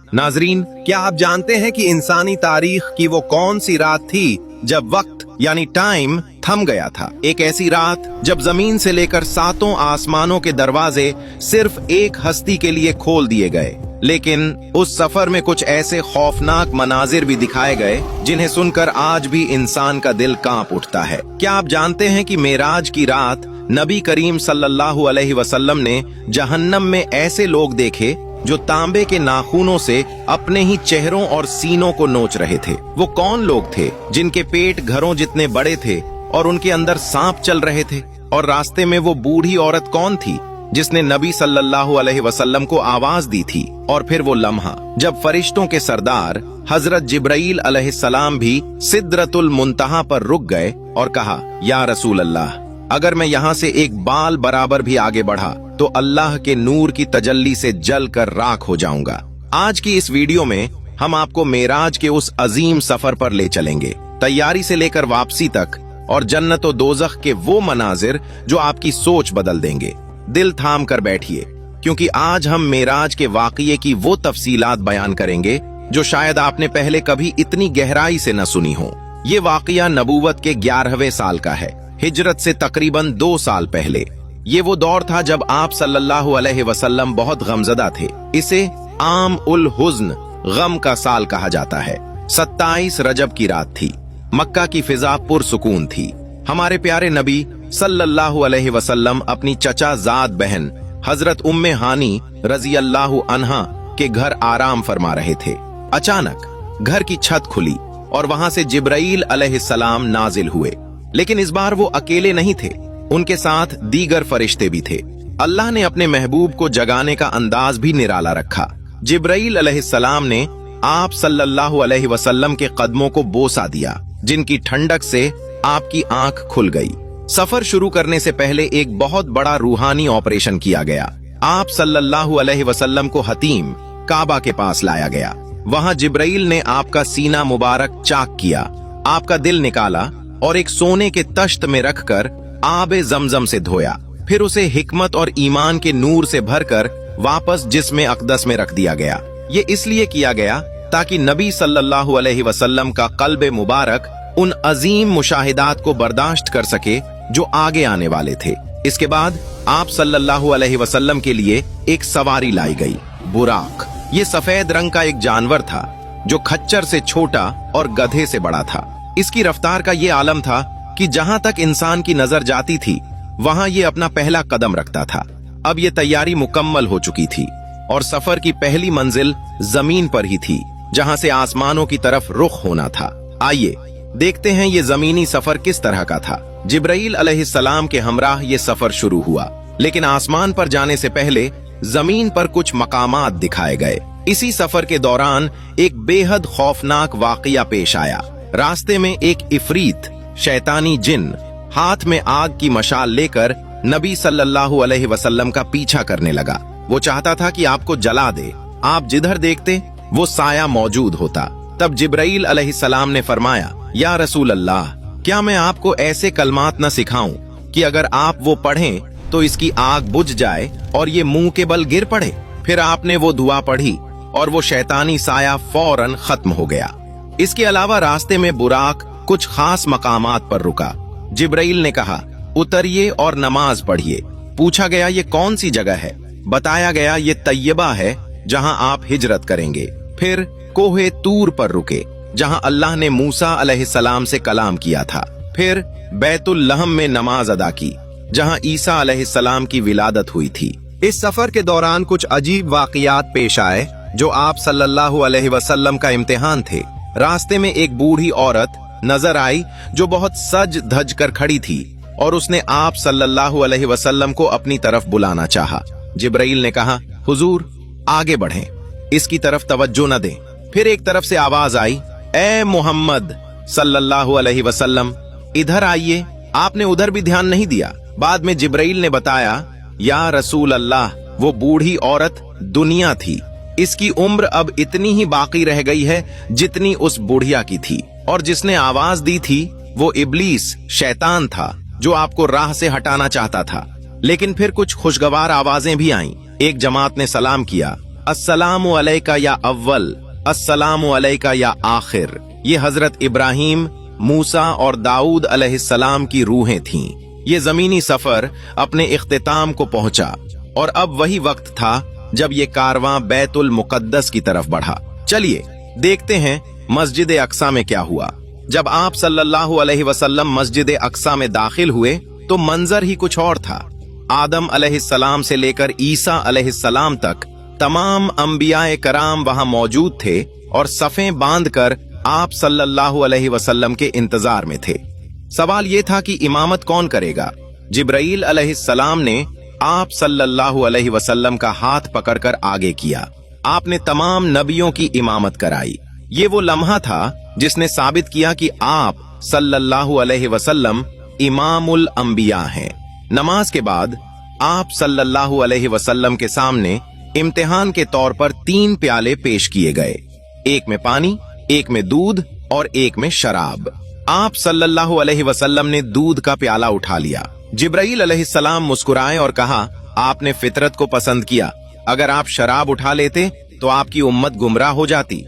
नाजरीन, क्या आप जानते हैं कि इंसानी तारीख की वो कौन सी रात थी जब वक्त यानी टाइम थम गया था? एक ऐसी रात जब जमीन से लेकर सातों आसमानों के दरवाजे सिर्फ एक हस्ती के लिए खोल दिए गए। लेकिन उस सफर में कुछ ऐसे खौफनाक मनाजिर भी दिखाए गए जिन्हें सुनकर आज भी इंसान का दिल कांप उठता है। क्या आप जानते हैं कि मेराज की रात नबी करीम सल्लल्लाहु अलैहि वसल्लम ने जहन्नम में ऐसे लोग देखे जो तांबे के नाखूनों से अपने ही चेहरों और सीनों को नोच रहे थे? वो कौन लोग थे जिनके पेट घरों जितने बड़े थे और उनके अंदर सांप चल रहे थे? और रास्ते में वो बूढ़ी औरत कौन थी जिसने नबी सल्लल्लाहु अलैहि वसल्लम को आवाज दी थी? और फिर वो लम्हा जब फरिश्तों के सरदार हजरत जिब्राईल अलैहिस्सलाम भी सिदरतुल मुंतहा पर रुक गए और कहा, या रसूल अल्लाह, अगर मैं यहाँ से एक बाल बराबर भी आगे बढ़ा तो अल्लाह के नूर की तजल्ली से जल कर राख हो जाऊंगा। आज की इस वीडियो में हम आपको मेराज के उस अजीम सफर पर ले चलेंगे, तैयारी से लेकर वापसी तक, और जन्नत और दोज़ख के वो मनाजिर जो आपकी सोच बदल देंगे। दिल थाम कर बैठिए, क्योंकि आज हम मेराज के वाक़ये की वो तफसीलात बयान करेंगे जो शायद आपने पहले कभी इतनी गहराई से न सुनी हो। ये वाक़या नबूवत के 11वें साल का है, हिजरत से तकरीबन 2 साल पहले। ये वो दौर था जब आप सल्लल्लाहु अलैहि वसल्लम बहुत गमज़दा थे। इसे आम उल हुज़्न, गम का साल कहा जाता है। 27 रजब की रात थी। मक्का की फिजा पुरसुकून थी। हमारे प्यारे नबी सल्लल्लाहु अलैहि वसल्लम अपनी चचा जाद बहन हजरत उम्मे हानी रजी अल्लाहु अन्हा के घर आराम फरमा रहे थे। अचानक घर की छत खुली और वहां से जिब्राईल अलैहिस्सलाम नाजिल हुए। लेकिन इस बार वो अकेले नहीं थे, उनके साथ दीगर फरिश्ते भी थे। अल्लाह ने अपने महबूब को जगाने का अंदाज भी निराला रखा। जिब्राईल अलैहिस्सलाम ने आप सल्लल्लाहु अलैहि वसल्लम के कदमों को बोसा दिया, जिनकी ठंडक से आपकी आंख खुल गई। सफर शुरू करने से पहले एक बहुत बड़ा रूहानी ऑपरेशन किया गया। आप सल्लल्लाहु अलैहि वसल्लम को हतीम काबा के पास लाया गया। वहां जिब्राईल ने आपका सीना मुबारक चाक किया, आपका दिल निकाला और एक सोने के तश्त में रखकर आबे ज़मज़म से धोया। फिर उसे हिकमत और ईमान के नूर से भरकर वापस जिस्म अक़दस में रख दिया गया। ये इसलिए किया गया ताकि नबी सल्लल्लाहु अलैहि वसल्लम का क़ल्ब मुबारक उन अजीम मुशाहिदात को बर्दाश्त कर सके जो आगे आने वाले थे। इसके बाद आप सल्लल्लाहु अलैहि वसल्लम के लिए एक सवारी लाई गई, बुराक। ये सफेद रंग का एक जानवर था जो खच्चर से छोटा और गधे से बड़ा था। इसकी रफ्तार का ये आलम था कि जहां तक इंसान की नजर जाती थी वहां ये अपना पहला कदम रखता था। अब ये तैयारी मुकम्मल हो चुकी थी और सफर की पहली मंजिल जमीन पर ही थी, जहां से आसमानों की तरफ रुख होना था। आइए देखते हैं ये जमीनी सफर किस तरह का था। जिब्राईल अलैहिस्सलाम के हमराह ये सफर शुरू हुआ, लेकिन आसमान पर जाने से पहले जमीन पर कुछ मकामात दिखाए गए। इसी सफर के दौरान एक बेहद खौफनाक वाकया पेश आया। रास्ते में एक इफरीत शैतानी जिन हाथ में आग की मशाल लेकर नबी सल्लल्लाहु अलैहि वसल्लम का पीछा करने लगा। वो चाहता था कि आपको जला दे। आप जिधर देखते वो साया मौजूद होता। तब जिब्राईल अलैहिस्सलाम ने फरमाया, या रसूल अल्लाह, क्या मैं आपको ऐसे कलमात न सिखाऊं कि अगर आप वो पढ़ें तो इसकी आग बुझ जाए और ये मुंह के बल गिर पड़े? फिर आपने वो दुआ पढ़ी और वो शैतानी साया फौरन खत्म हो गया। इसके अलावा रास्ते में बुराक कुछ खास मकामात पर रुका। जिब्राईल ने कहा, उतरिए और नमाज पढ़िए। पूछा गया, ये कौन सी जगह है? बताया गया, ये तैयबा है जहां आप हिजरत करेंगे। फिर कोहे तूर पर रुके, जहां अल्लाह ने मूसा अलैहिस्सलाम से कलाम किया था। फिर बैतुल लहम में नमाज अदा की, जहां ईसा अलैहिस्सलाम की विलादत हुई थी। इस सफर के दौरान कुछ अजीब वाकयात पेश आए जो आप सल्लल्लाहु अलैहि वसल्लम का इम्तिहान थे। रास्ते में एक बूढ़ी औरत नजर आई जो बहुत सज धज कर खड़ी थी और उसने आप सल्लल्लाहु अलैहि वसल्लम को अपनी तरफ बुलाना चाहा। जिब्राईल ने कहा, हुजूर आगे बढ़ें, इसकी तरफ तवज्जो न दें। फिर एक तरफ से आवाज आई, ए मोहम्मद सल्लल्लाहु अलैहि वसल्लम, इधर आइए। आपने उधर भी ध्यान नहीं दिया। बाद में जिब्राईल ने बताया, या रसूल अल्लाह, वो बूढ़ी औरत दुनिया थी। इसकी उम्र अब इतनी ही बाकी रह गई है जितनी उस बुढ़िया की थी, और जिसने आवाज दी थी वो इब्लीस शैतान था जो आपको राह से हटाना चाहता था। लेकिन फिर कुछ खुशगवार आवाजें भी आईं। एक जमात ने सलाम किया अस्सलामु अलैका या अव्वल, अस्सलामु अलैका या आखिर। ये हजरत इब्राहिम, मूसा और दाऊद अलैहिस्सलाम की रूहें थीं। ये जमीनी सफर अपने इख्तिताम को पहुंचा और अब वही वक्त था जब ये कारवां बैतुल मुकद्दस की तरफ बढ़ा। चलिए देखते हैं मस्जिद अक्सा में क्या हुआ। जब आप सल्लल्लाहु अलैहि वसल्लम मस्जिद अक्सा में दाखिल हुए तो मंजर ही कुछ और था। आदम अलैहिस्सलाम से लेकर ईसा अलैहिस्सलाम तक तमाम अंबियाए कराम वहां मौजूद थे और सफ़ें बांधकर आप सल्लल्लाहु अलैहि वसल्लम के इंतजार में थे। सवाल ये था कि इमामत कौन करेगा। जिब्राइल अलैहिस्सलाम ने आप सल्लल्लाहु अलैहि वसल्लम का हाथ पकड़कर आगे किया। आपने तमाम नबियों की इमामत कराई। ये वो लम्हा था जिसने साबित किया कि आप सल्लल्लाहु अलैहि वसल्लम इमामुल अंबिया हैं। नमाज के बाद आप सल्लल्लाहु अलैहि वसल्लम के सामने इम्तिहान के तौर पर 3 प्याले पेश किए गए, एक में पानी, एक में दूध और एक में शराब। आप सल्लल्लाहु अलैहि वसल्लम ने दूध का प्याला उठा लिया। जिब्राइल अलैहिस्सलाम मुस्कुराए और कहा, आपने फितरत को पसंद किया। अगर आप शराब उठा लेते तो आपकी उम्मत गुमराह हो जाती।